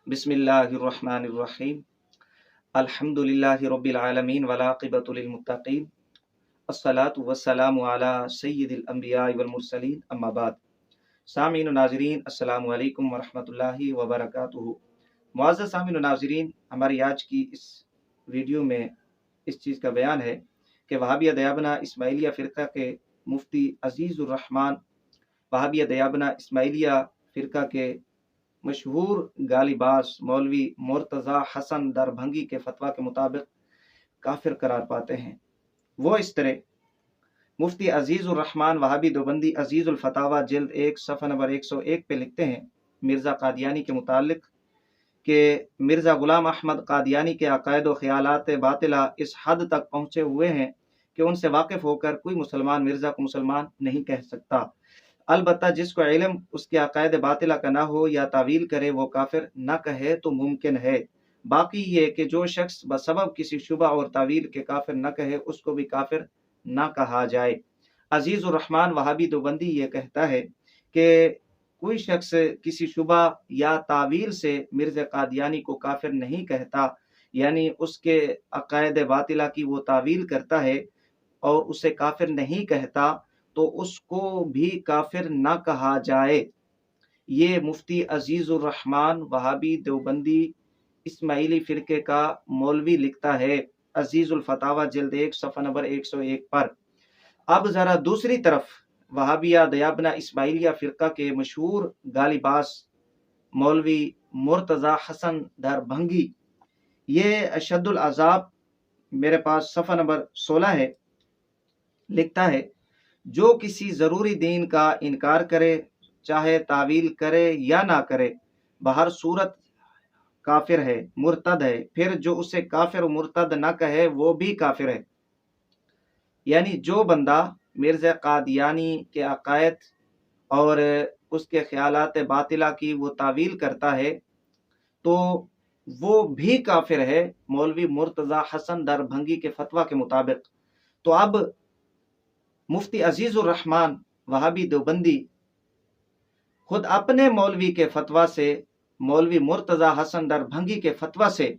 बिस्मिल्लाहिर्रहमानिर्रहीम। अल्हम्दुलिल्लाहि रब्बिल आलमीन वलाक़िबतु लिलमुत्तक़ीन। अस्सलातु वस्सलामु अला सय्यिदिल अंबिया वल मुरसलीन, अम्मा बाद। सामीन नाज़रीन, अस्सलामु अलैकुम व रहमतुल्लाहि व बरकातुहू। मुअज़्ज़ज़ सामीन नाज़रीन, हमारी आज की इस वीडियो में इस चीज़ का बयान है कि वहाबिया दयाबना इस्माइलिया फ़िरक़ा के मुफ्ती अज़ीज़ुर रहमान, वहाबिया दयाबना इस्माइलिया फ़िरक़ा के मशहूर गालिबाज मौलवी मुर्तज़ा हसन दरभंगी के फतवा के मुताबिक काफिर करार पाते हैं। वो इस तरह मुफ्ती अजीज़ुर रहमान वहाबी देवबंदी अजीज़ुल फतावा जिल्द 1 सफ़ा नंबर 101 पे लिखते हैं मिर्ज़ा कादियानी के मुतालिक कि मिर्ज़ा गुलाम अहमद कादियानी के अक़ायद व ख़यालात बातिला इस हद तक पहुँचे हुए हैं कि उनसे वाकिफ़ होकर कोई मुसलमान मिर्ज़ा को मुसलमान नहीं कह सकता। अलबत्ता जिसको इल्म उसके अक़ायद बातिला का ना हो या तावील करे वो काफिर न कहे तो मुमकिन है। बाकी ये कि जो शख्स बसबब किसी शुबा और तावील के काफिर न कहे उसको भी काफिर न कहा जाए। अजीज़ुर रहमान वहाबी देवबंदी ये कहता है कि कोई शख्स किसी शुबा या तावील से मिर्ज़ा कादियानी को काफिर नहीं कहता, यानी उसके अक़ायद बातिला की वो तावील करता है और उसे काफिर नहीं कहता, तो उसको भी काफिर न कहा जाए। ये मुफ्ती अजीज़ुर रहमान वहाबी देवबंदी इस्माइली फ़िरके का मौलवी लिखता है अजीज़ुल फतावा जिल्द 1 सफ़ा नंबर 101 पर। अब ज़रा दूसरी तरफ वहाबिया दयाबना इस्माइलिया फ़िरका के मशहूर गालिबाज मौलवी मुर्तज़ा हसन दरभंगी, ये अशद्दुल अज़ाब मेरे पास सफ़ा नंबर 16 है, लिखता है जो किसी ज़रूरी दीन का इनकार करे, चाहे तावील करे या ना करे, बहर सूरत काफिर है, मुर्तद है। फिर जो उसे काफिर और मुर्तद ना कहे वो भी काफिर है। यानी जो बंदा मिर्ज़ा कादियानी के अक़ायद और उसके ख़यालात बातिला की वो तावील करता है तो वो भी काफिर है मौलवी मुर्तज़ा हसन दरभंगी के फतवा के मुताबिक। तो अब मुफ्ती अजीज़ुर रहमान वहाबी देवबंदी खुद अपने मौलवी के फतवा से, मौलवी मुर्तज़ा हसन दरभंगी के फतवा से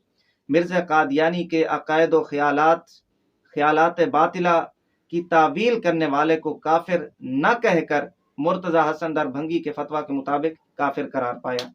मिर्ज़ा कादियानी के अक़ायद व ख़यालात बातिला की तावील करने वाले को काफिर न कहकर मुर्तज़ा हसन दरभंगी के फतवा के मुताबिक काफिर करार पाया।